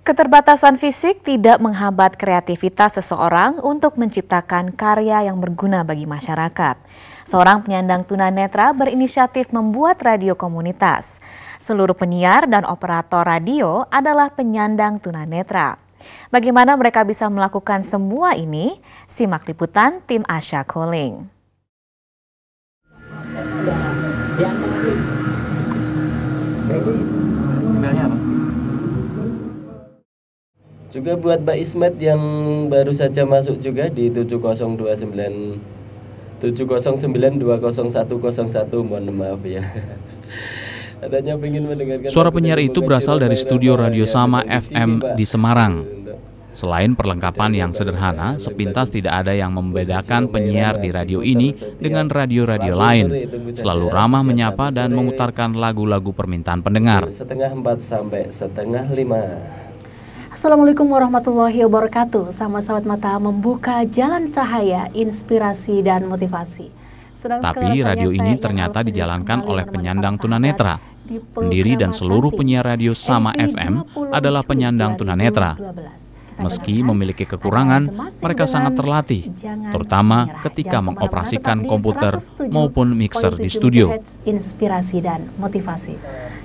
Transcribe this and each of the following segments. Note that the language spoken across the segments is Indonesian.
Keterbatasan fisik tidak menghambat kreativitas seseorang untuk menciptakan karya yang berguna bagi masyarakat. Seorang penyandang tunanetra berinisiatif membuat radio komunitas. Seluruh penyiar dan operator radio adalah penyandang tunanetra. Bagaimana mereka bisa melakukan semua ini? Simak liputan tim Asya Calling. Juga buat Mbak Ismet yang baru saja masuk juga di 709-20101, mohon maaf ya. Katanya ingin mendengarkan. Suara penyiar itu berasal dari studio Radio Sama FM di Semarang. Selain perlengkapan yang sederhana, sepintas tidak ada yang membedakan penyiar di radio ini dengan radio-radio lain. Selalu ramah menyapa dan memutarkan lagu-lagu permintaan pendengar. 3:30 sampai 4:30. Assalamualaikum warahmatullahi wabarakatuh. Sama sahabat mata membuka jalan cahaya, inspirasi dan motivasi. Tapi radio ini ternyata dijalankan oleh penyandang tunanetra. Pendiri dan seluruh penyiar radio Sama FM adalah penyandang tunanetra. Meski memiliki kekurangan, mereka sangat terlatih, terutama ketika mengoperasikan komputer maupun mixer di studio. Inspirasi dan motivasi.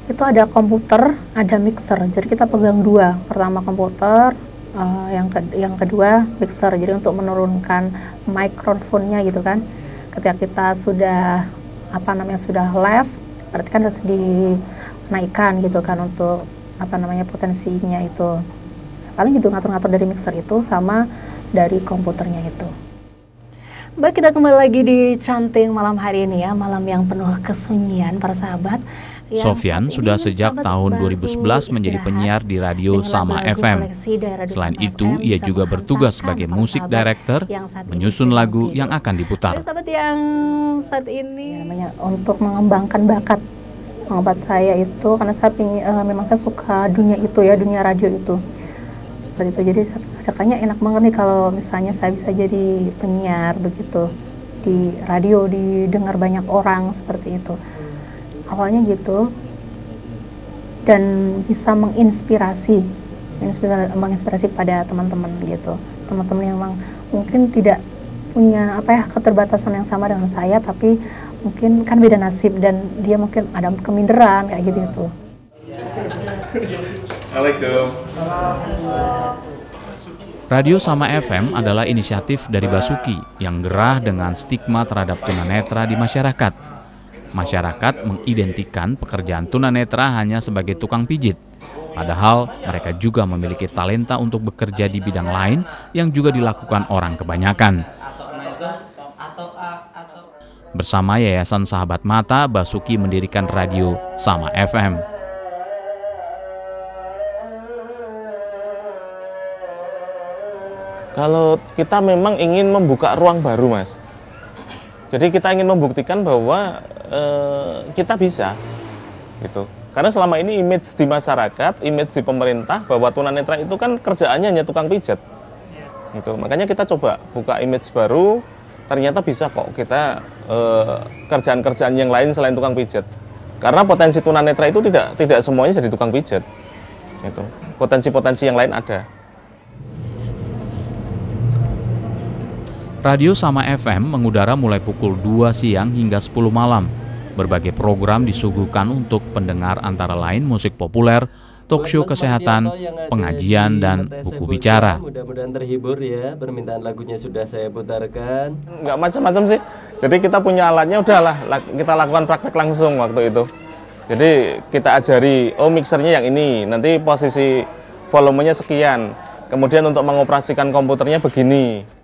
Itu ada komputer, ada mixer. Jadi kita pegang dua. Pertama komputer, yang kedua mixer. Jadi untuk menurunkan mikrofonnya gitu kan. Ketika kita sudah sudah live, berarti kan harus dinaikkan gitu kan untuk potensinya itu. Paling gitu ngatur-ngatur dari mixer itu sama dari komputernya itu. Baik, kita kembali lagi di Canting malam hari ini ya, malam yang penuh kesunyian para sahabat. Sofyan sudah sejak tahun 2011 menjadi penyiar di radio Sama FM. Selain itu, ia juga bertugas sebagai musik director, menyusun lagu yang akan diputar. Sahabat yang saat ini untuk mengembangkan bakat saya itu, karena memang saya suka dunia itu ya, dunia radio itu. Seperti itu, jadi kayaknya enak banget nih kalau misalnya saya bisa jadi penyiar begitu di radio, didengar banyak orang seperti itu. Awalnya gitu, dan bisa menginspirasi pada teman-teman gitu, teman-teman yang memang mungkin tidak punya keterbatasan yang sama dengan saya, tapi mungkin kan beda nasib dan dia mungkin ada keminderan kayak gitu. Assalamualaikum. Radio Sama FM adalah inisiatif dari Basuki yang gerah dengan stigma terhadap tunanetra di masyarakat. Masyarakat mengidentikan pekerjaan tunanetra hanya sebagai tukang pijit. Padahal mereka juga memiliki talenta untuk bekerja di bidang lain yang juga dilakukan orang kebanyakan. Bersama Yayasan Sahabat Mata, Basuki mendirikan radio Sama FM. Kalau kita memang ingin membuka ruang baru, Mas. Jadi kita ingin membuktikan bahwa kita bisa, gitu. Karena selama ini image di masyarakat, image di pemerintah bahwa tunanetra itu kan kerjaannya hanya tukang pijat, gitu. Makanya kita coba buka image baru. Ternyata bisa kok kita kerjaan-kerjaan yang lain selain tukang pijat. Karena potensi tunanetra itu tidak semuanya jadi tukang pijat, gitu. Potensi-potensi yang lain ada. Radio Sama FM mengudara mulai pukul 2 siang hingga 10 malam. Berbagai program disuguhkan untuk pendengar antara lain musik populer, talkshow kesehatan, pengajian, dan buku bicara. Mudah-mudahan terhibur ya, permintaan lagunya sudah saya putarkan. Nggak macam-macam sih. Jadi kita punya alatnya, udahlah kita lakukan praktek langsung waktu itu. Jadi kita ajari, mixernya yang ini, nanti posisi volumenya sekian. Kemudian untuk mengoperasikan komputernya begini.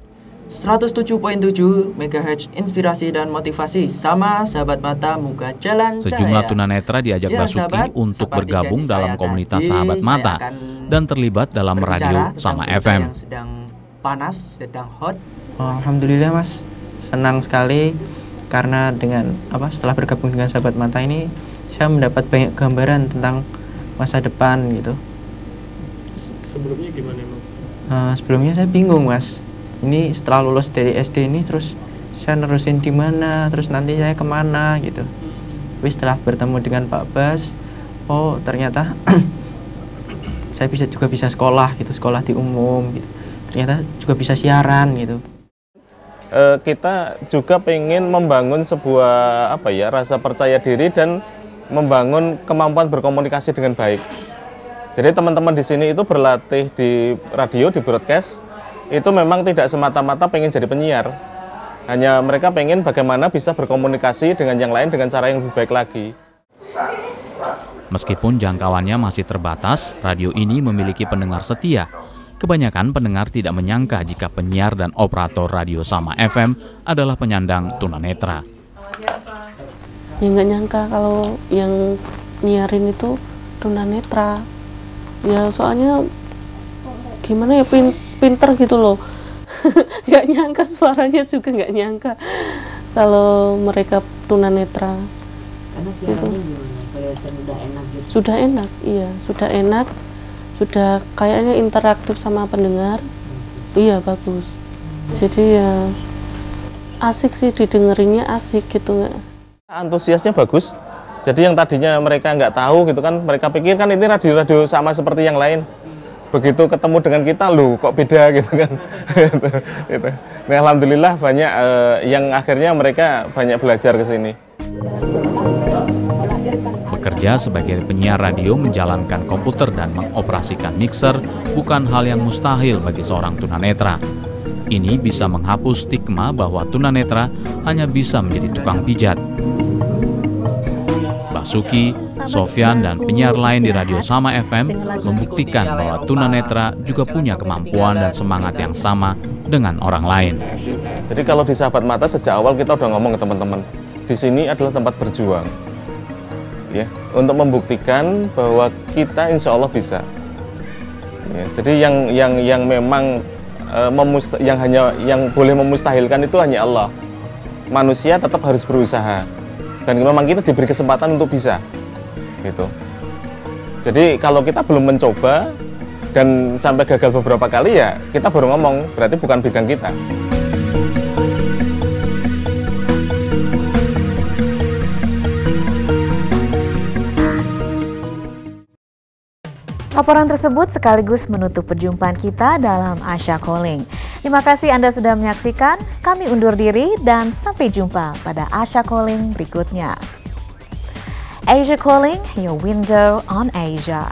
107.7 MHz inspirasi dan motivasi Sama Sahabat Mata Muka Jalan Cahaya. Sejumlah tunanetra diajak Basuki untuk bergabung dalam komunitas Sahabat Mata dan terlibat dalam radio Sama FM. Yang sedang panas, sedang hot. Alhamdulillah Mas, senang sekali karena setelah bergabung dengan Sahabat Mata ini saya mendapat banyak gambaran tentang masa depan gitu. Sebelumnya gimana, Mas? Sebelumnya saya bingung, Mas. Ini setelah lulus dari SD ini terus saya nerusin di mana, terus nanti saya kemana gitu. Tapi setelah bertemu dengan Pak Bas, ternyata saya juga bisa sekolah gitu, sekolah di umum gitu. Ternyata juga bisa siaran gitu. Kita juga pengen membangun sebuah rasa percaya diri dan membangun kemampuan berkomunikasi dengan baik. Jadi teman-teman di sini itu berlatih di radio, di broadcast, itu memang tidak semata-mata pengen jadi penyiar. Hanya mereka pengen bagaimana bisa berkomunikasi dengan yang lain dengan cara yang lebih baik lagi. Meskipun jangkauannya masih terbatas, radio ini memiliki pendengar setia. Kebanyakan pendengar tidak menyangka jika penyiar dan operator radio Sama FM adalah penyandang tunanetra. Ya nggak nyangka kalau yang nyiarin itu tunanetra. Ya soalnya gimana ya, pinter gitu loh. Nggak nyangka, suaranya juga nggak nyangka kalau mereka tunanetra. Karena siarannya gimana? Kelihatan udah enak gitu. Sudah enak, iya, sudah enak. Sudah kayaknya interaktif sama pendengar. Iya, bagus. Jadi ya asik sih, didengerinnya asik gitu. Antusiasnya bagus. Jadi yang tadinya mereka nggak tahu gitu kan, mereka pikir kan ini radio-radio sama seperti yang lain. Begitu ketemu dengan kita, loh kok beda gitu kan. Gitu. Nah, alhamdulillah banyak yang akhirnya mereka banyak belajar ke sini. Bekerja sebagai penyiar radio, menjalankan komputer dan mengoperasikan mixer bukan hal yang mustahil bagi seorang tunanetra. Ini bisa menghapus stigma bahwa tunanetra hanya bisa menjadi tukang pijat. Basuki, Sofyan, dan penyiar lain di radio Sama FM membuktikan bahwa tunanetra juga punya kemampuan dan semangat yang sama dengan orang lain. Jadi kalau di Sahabat Mata sejak awal kita udah ngomong ke teman-teman, di sini adalah tempat berjuang. Ya, untuk membuktikan bahwa kita insya Allah bisa. Ya, jadi yang memang yang boleh memustahilkan itu hanya Allah. Manusia tetap harus berusaha. Dan memang kita diberi kesempatan untuk bisa. Gitu. Jadi kalau kita belum mencoba dan sampai gagal beberapa kali, ya kita baru ngomong, berarti bukan bidang kita. Laporan tersebut sekaligus menutup perjumpaan kita dalam Asia Calling. Terima kasih Anda sudah menyaksikan, kami undur diri dan sampai jumpa pada Asia Calling berikutnya. Asia Calling, your window on Asia.